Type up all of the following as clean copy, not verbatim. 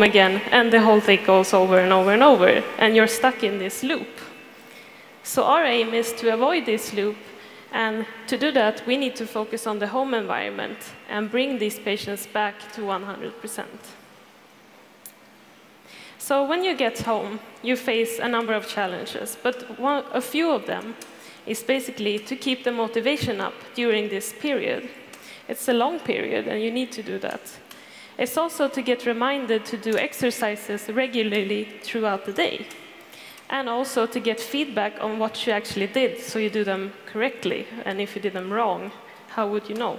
again, and the whole thing goes over and over and over, and you're stuck in this loop. So our aim is to avoid this loop, and to do that, we need to focus on the home environment and bring these patients back to 100%. So when you get home, you face a number of challenges, but a few of them is basically to keep the motivation up during this period. It's a long period, and you need to do that. It's also to get reminded to do exercises regularly throughout the day, and also to get feedback on what you actually did, so you do them correctly, and if you did them wrong, how would you know?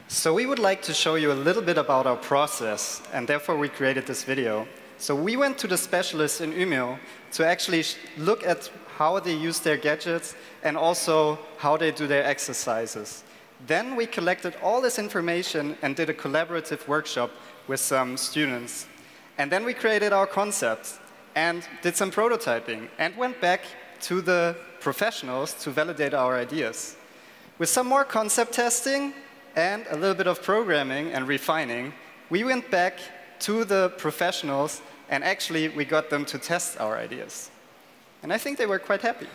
So we would like to show you a little bit about our process, and therefore we created this video. So we went to the specialists in Umeå to actually look at how they use their gadgets and also how they do their exercises. Then we collected all this information and did a collaborative workshop with some students. And then we created our concepts and did some prototyping and went back to the professionals to validate our ideas. With some more concept testing and a little bit of programming and refining, we went back to the professionals and actually we got them to test our ideas. And I think they were quite happy.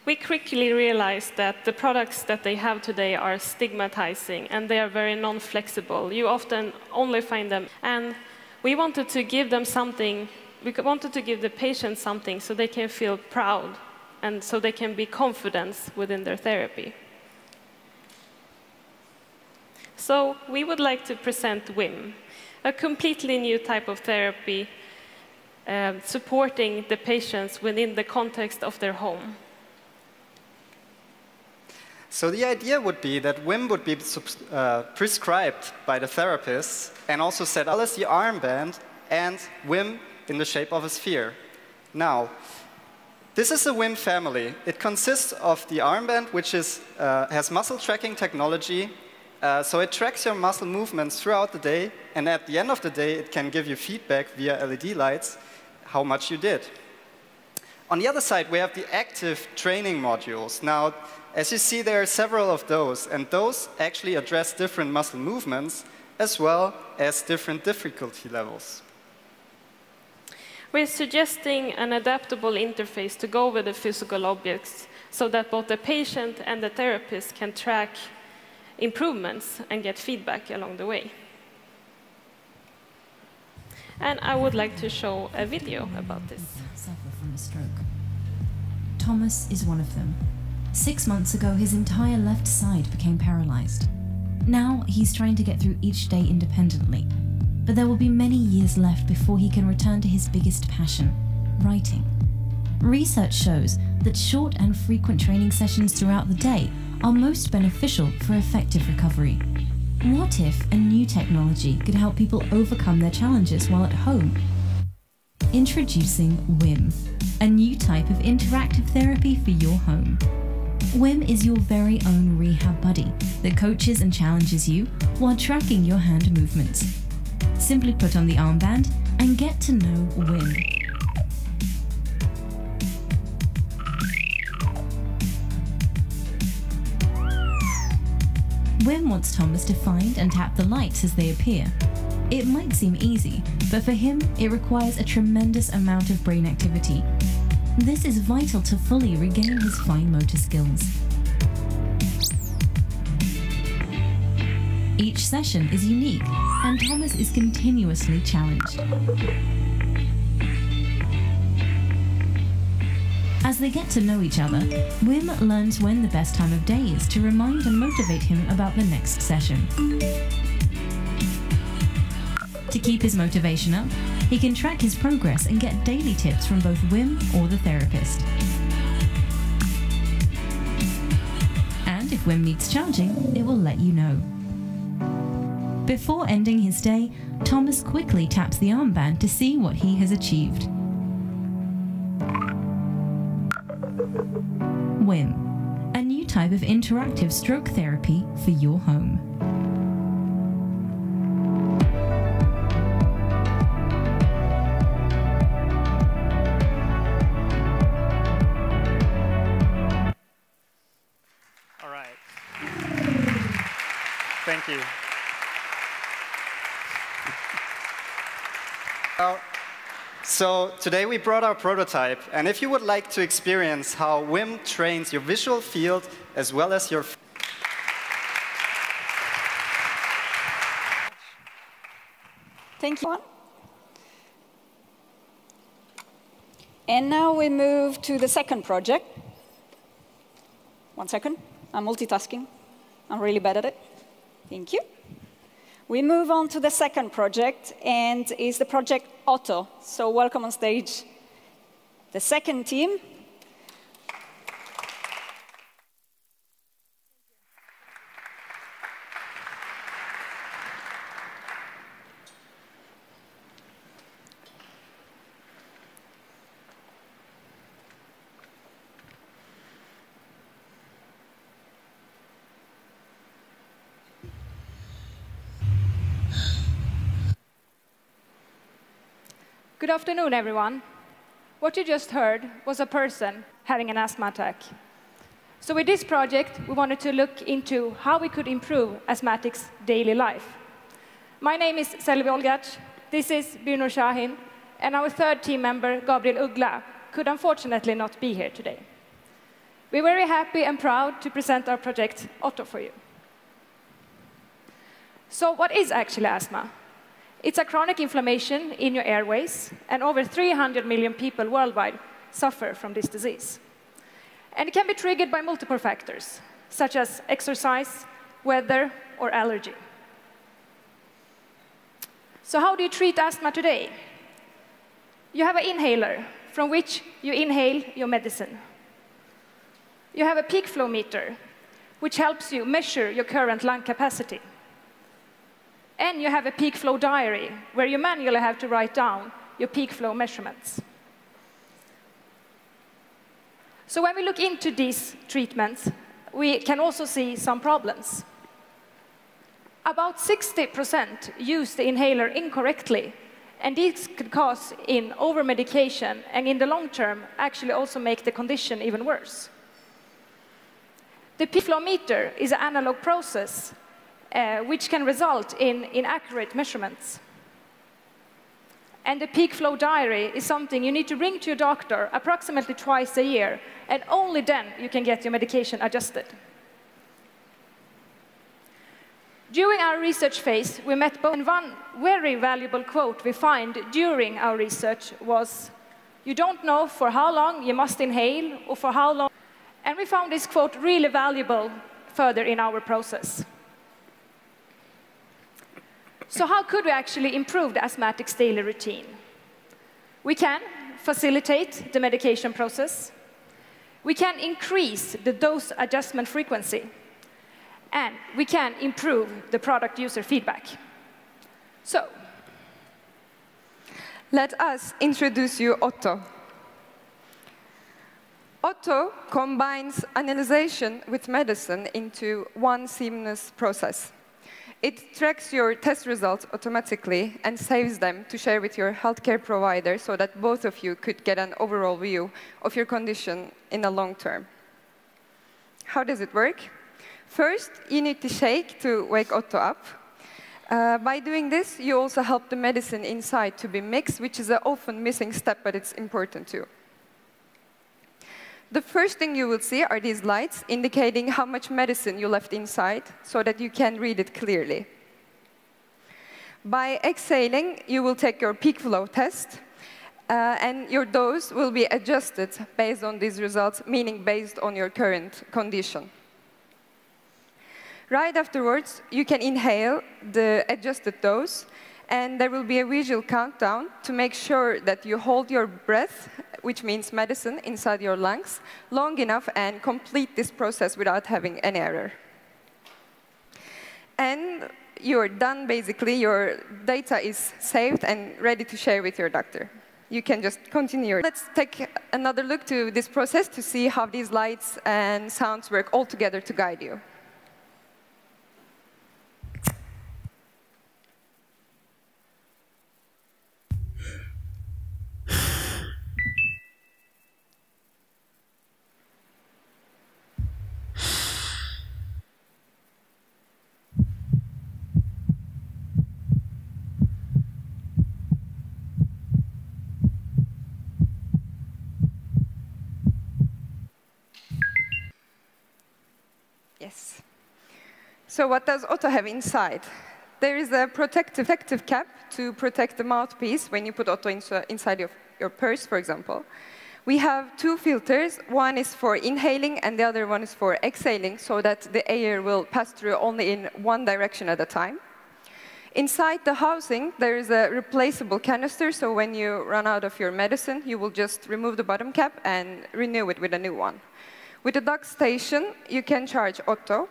We quickly realized that the products that they have today are stigmatizing, and they are very non-flexible. You often only find them. And we wanted to give them something, we wanted to give the patient something so they can feel proud and so they can be confident within their therapy. So we would like to present WIM, a completely new type of therapy supporting the patients within the context of their home. So the idea would be that WIM would be prescribed by the therapist and also set up as the armband and WIM in the shape of a sphere. Now, this is the WIM family. It consists of the armband, which has muscle tracking technology. So it tracks your muscle movements throughout the day, and at the end of the day, it can give you feedback via LED lights how much you did. On the other side, we have the active training modules. Now, as you see, there are several of those, and those actually address different muscle movements as well as different difficulty levels. We're suggesting an adaptable interface to go with the physical objects so that both the patient and the therapist can track improvements and get feedback along the way. And I would like to show a video about this. Suffer from a stroke. Thomas is one of them. 6 months ago, his entire left side became paralyzed. Now, he's trying to get through each day independently, but there will be many years left before he can return to his biggest passion, writing. Research shows that short and frequent training sessions throughout the day are most beneficial for effective recovery. What if a new technology could help people overcome their challenges while at home? Introducing WIM, a new type of interactive therapy for your home. WIM is your very own rehab buddy that coaches and challenges you while tracking your hand movements. Simply put on the armband and get to know WIM. WIM wants Thomas to find and tap the lights as they appear. It might seem easy, but for him, it requires a tremendous amount of brain activity. This is vital to fully regain his fine motor skills. Each session is unique, and Thomas is continuously challenged. As they get to know each other, WIM learns when the best time of day is to remind and motivate him about the next session. To keep his motivation up, he can track his progress and get daily tips from both WIM or the therapist. And if WIM meets challenging, it will let you know. Before ending his day, Thomas quickly taps the armband to see what he has achieved. WIM, a new type of interactive stroke therapy for your home. All right. So today we brought our prototype, and if you would like to experience how Wim trains your visual field as well as your... Thank you. And now we move to the second project. 1 second. I'm multitasking. I'm really bad at it. Thank you. We move on to the second project, and is the project Otto. So welcome on stage the second team. Good afternoon, everyone. What you just heard was a person having an asthma attack. So with this project, we wanted to look into how we could improve asthmatics' daily life. My name is Selvi Olgac, this is Birnur Shahin, and our third team member, Gabriel Uggla, could unfortunately not be here today. We're very happy and proud to present our project Otto for you. So what is actually asthma? It's a chronic inflammation in your airways, and over 300 million people worldwide suffer from this disease. And it can be triggered by multiple factors, such as exercise, weather, or allergy. So how do you treat asthma today? You have an inhaler, from which you inhale your medicine. You have a peak flow meter, which helps you measure your current lung capacity. And you have a peak flow diary, where you manually have to write down your peak flow measurements. So when we look into these treatments, we can also see some problems. About 60% use the inhaler incorrectly, and this could cause in over-medication, and in the long term, actually also make the condition even worse. The peak flow meter is an analog process, which can result in inaccurate measurements. And the peak flow diary is something you need to bring to your doctor approximately twice a year, and only then you can get your medication adjusted. During our research phase, we met both, and one very valuable quote we find during our research was, "You don't know for how long you must inhale or for how long." And we found this quote really valuable further in our process. So how could we actually improve the asthmatic's daily routine? We can facilitate the medication process. We can increase the dose adjustment frequency. And we can improve the product user feedback. So, let us introduce you Otto. Otto combines analyzation with medicine into one seamless process. It tracks your test results automatically and saves them to share with your healthcare provider so that both of you could get an overall view of your condition in the long term. How does it work? First, you need to shake to wake Otto up. By doing this, you also help the medicine inside to be mixed, which is an often missing step, but it's important too. The first thing you will see are these lights indicating how much medicine you left inside so that you can read it clearly. By exhaling, you will take your peak flow test, and your dose will be adjusted based on these results, meaning based on your current condition. Right afterwards, you can inhale the adjusted dose, and there will be a visual countdown to make sure that you hold your breath, which means medicine, inside your lungs, long enough and complete this process without having an error. And you're done, basically. Your data is saved and ready to share with your doctor. You can just continue. Let's take another look to this process to see how these lights and sounds work all together to guide you. Yes. So what does Otto have inside? There is a protective cap to protect the mouthpiece when you put Otto inside your purse, for example. We have two filters. One is for inhaling, and the other one is for exhaling, so that the air will pass through only in one direction at a time. Inside the housing, there is a replaceable canister, so when you run out of your medicine, you will just remove the bottom cap and renew it with a new one. With the dock station, you can charge Otto.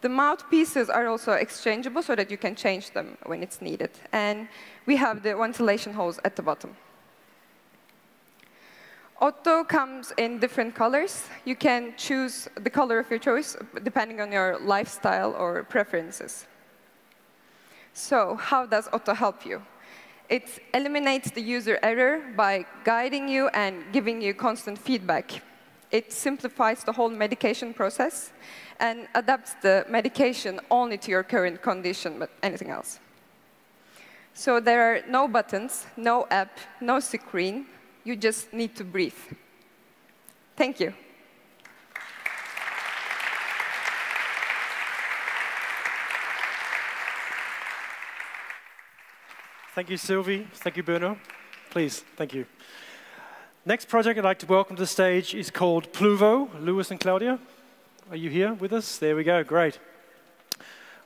The mouthpieces are also exchangeable so that you can change them when it's needed. And we have the ventilation holes at the bottom. Otto comes in different colors. You can choose the color of your choice depending on your lifestyle or preferences. So how does Otto help you? It eliminates the user error by guiding you and giving you constant feedback. It simplifies the whole medication process and adapts the medication only to your current condition, but anything else. So there are no buttons, no app, no screen. You just need to breathe. Thank you. Thank you, Sylvie. Thank you, Bruno. Please, thank you. Next project I'd like to welcome to the stage is called Pluvo. Lewis and Claudia, are you here with us? There we go, great.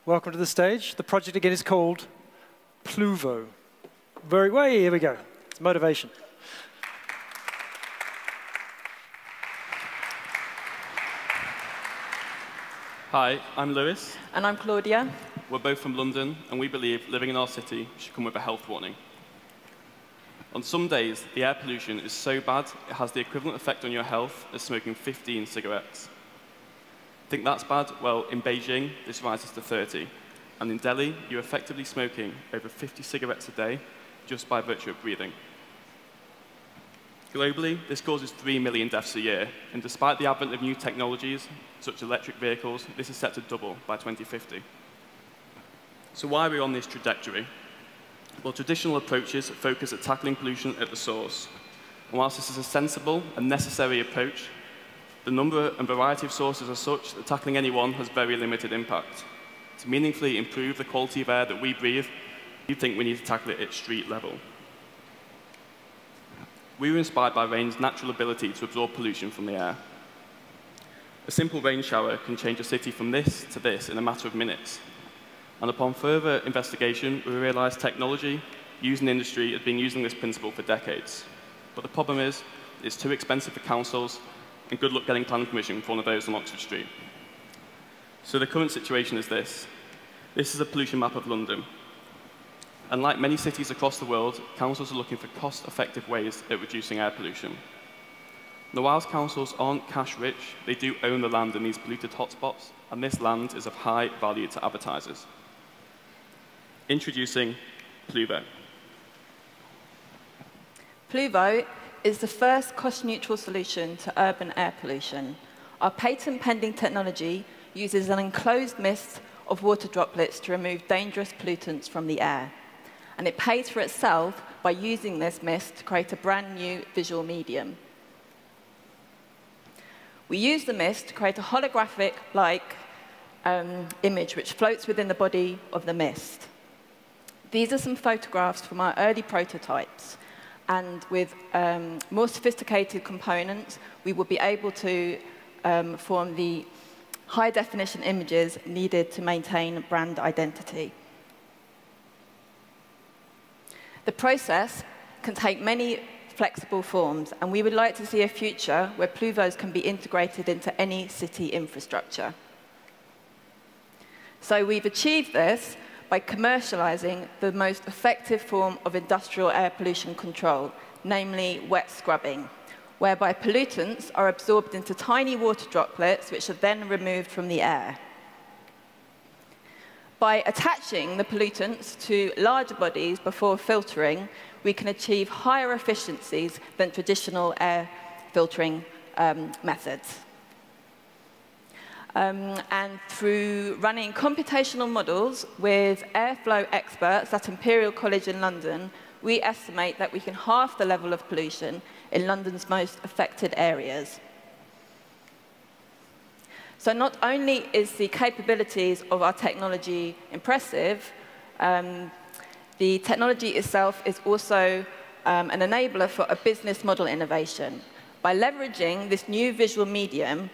Welcome to the stage. The project again is called Pluvo. Here we go. It's motivation. Hi, I'm Lewis. And I'm Claudia. We're both from London, and we believe living in our city should come with a health warning. On some days, the air pollution is so bad, it has the equivalent effect on your health as smoking 15 cigarettes. Think that's bad? Well, in Beijing, this rises to 30. And in Delhi, you're effectively smoking over 50 cigarettes a day just by virtue of breathing. Globally, this causes 3 million deaths a year, and despite the advent of new technologies, such as electric vehicles, this is set to double by 2050. So why are we on this trajectory? Well, traditional approaches focus at tackling pollution at the source. And whilst this is a sensible and necessary approach, the number and variety of sources are such that tackling any one has very limited impact. To meaningfully improve the quality of air that we breathe, we think we need to tackle it at street level. We were inspired by rain's natural ability to absorb pollution from the air. A simple rain shower can change a city from this to this in a matter of minutes. And upon further investigation, we realized technology used in industry had been using this principle for decades. But the problem is, it's too expensive for councils, and good luck getting planning permission for one of those on Oxford Street. So the current situation is this. This is a pollution map of London. And like many cities across the world, councils are looking for cost-effective ways at reducing air pollution. Now, whilst councils aren't cash-rich, they do own the land in these polluted hotspots, and this land is of high value to advertisers. Introducing Pluvo. Pluvo is the first cost-neutral solution to urban air pollution. Our patent-pending technology uses an enclosed mist of water droplets to remove dangerous pollutants from the air. And it pays for itself by using this mist to create a brand new visual medium. We use the mist to create a holographic-like image which floats within the body of the mist. These are some photographs from our early prototypes. And with more sophisticated components, we will be able to form the high-definition images needed to maintain brand identity. The process can take many flexible forms, and we would like to see a future where Pluvos can be integrated into any city infrastructure. So we've achieved this by commercializing the most effective form of industrial air pollution control, namely wet scrubbing, whereby pollutants are absorbed into tiny water droplets, which are then removed from the air. By attaching the pollutants to larger bodies before filtering, we can achieve higher efficiencies than traditional air filtering methods. And through running computational models with airflow experts at Imperial College in London, we estimate that we can halve the level of pollution in London's most affected areas. So not only is the capabilities of our technology impressive, the technology itself is also an enabler for a business model innovation. By leveraging this new visual medium,